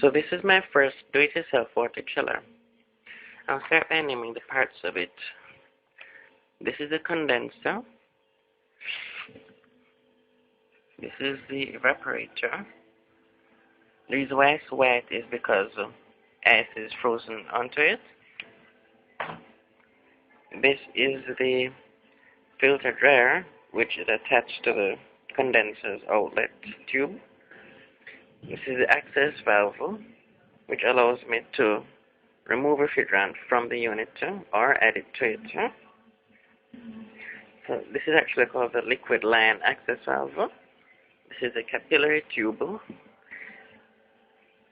So this is my first do-it-yourself water chiller. I'll start by naming the parts of it. This is the condenser. This is the evaporator. The reason why it's white is because ice is frozen onto it. This is the filter dryer, which is attached to the condenser's outlet tube. This is the access valve, which allows me to remove refrigerant from the unit or add it to it. So this is actually called the liquid line access valve. This is a capillary tube,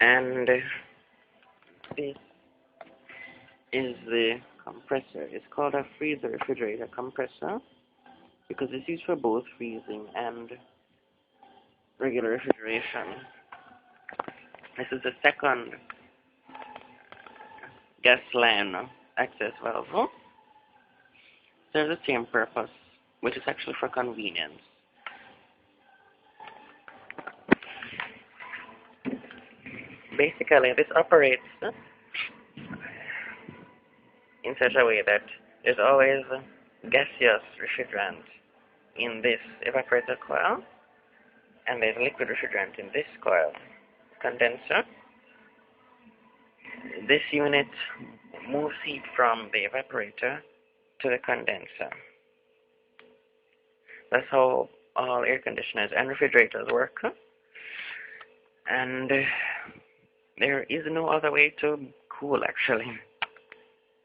and this is the compressor. It's called a freezer refrigerator compressor because it's used for both freezing and regular refrigeration. This is the second gas line access valve. Serves the same purpose, which is actually for convenience. Basically, this operates in such a way that there's always gaseous refrigerant in this evaporator coil, and there's liquid refrigerant in this coil condenser. This unit moves heat from the evaporator to the condenser. That's how all air conditioners and refrigerators work. And there is no other way to cool, actually,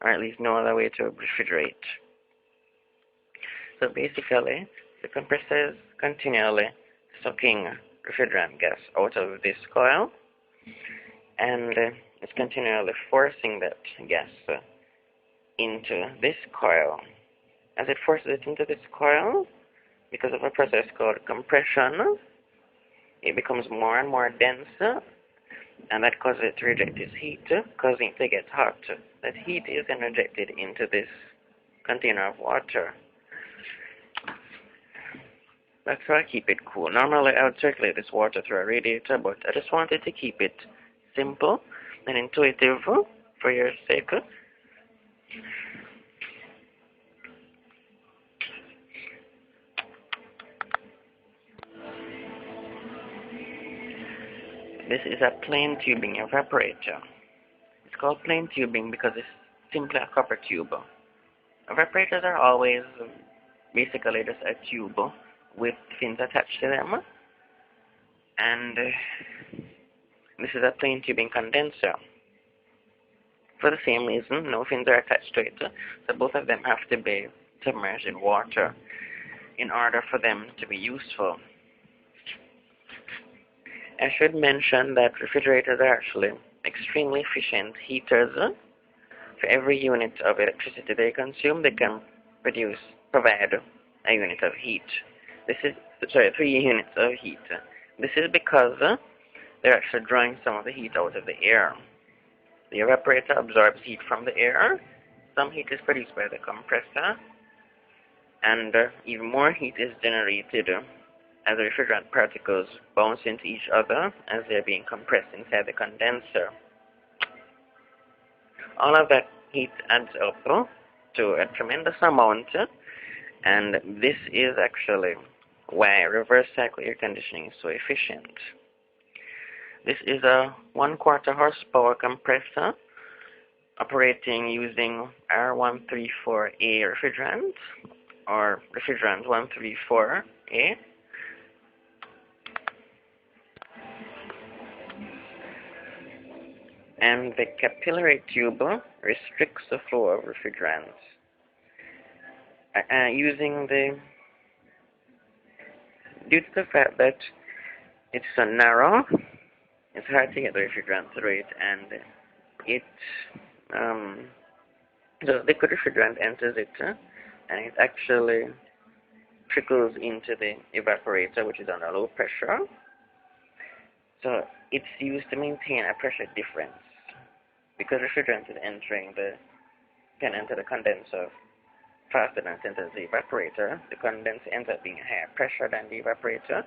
or at least no other way to refrigerate. So basically, the compressor is continually sucking refrigerant gas out of this coil, and it's continually forcing that gas into this coil. As it forces it into this coil, because of a process called compression, it becomes more and more dense, and that causes it to reject its heat, causing it to get hot. That heat is then rejected into this container of water. That's how I keep it cool. Normally I would circulate this water through a radiator, but I just wanted to keep it simple and intuitive for your sake. This is a plain tubing evaporator. It's called plain tubing because it's simply a copper tube. Evaporators are always basically just a tube with fins attached to them. And this is a plain tubing condenser. For the same reason, no fins are attached to it, so both of them have to be submerged in water in order for them to be useful. I should mention that refrigerators are actually extremely efficient heaters. For every unit of electricity they consume, they can provide a unit of heat. 3 units of heat. This is because they're actually drawing some of the heat out of the air. The evaporator absorbs heat from the air. Some heat is produced by the compressor, and even more heat is generated as the refrigerant particles bounce into each other as they're being compressed inside the condenser. All of that heat adds up to a tremendous amount, and this is actually why reverse cycle air conditioning is so efficient. This is a 1/4 horsepower compressor operating using R134A refrigerant, or refrigerant 134A. And the capillary tube restricts the flow of refrigerants. Due to the fact that it's so narrow, it's hard to get the refrigerant through it, and the liquid refrigerant enters it, and it actually trickles into the evaporator, which is under low pressure. So it's used to maintain a pressure difference. Because refrigerant is can enter the condenser faster than it enters the evaporator, the condenser ends up being higher pressure than the evaporator,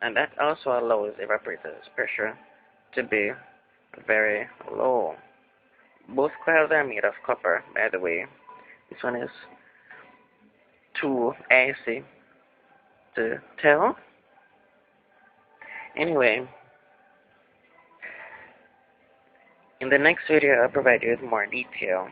and that also allows the evaporator's pressure to be very low. Both coils are made of copper, by the way. This one is too icy to tell. Anyway, in the next video I'll provide you with more detail.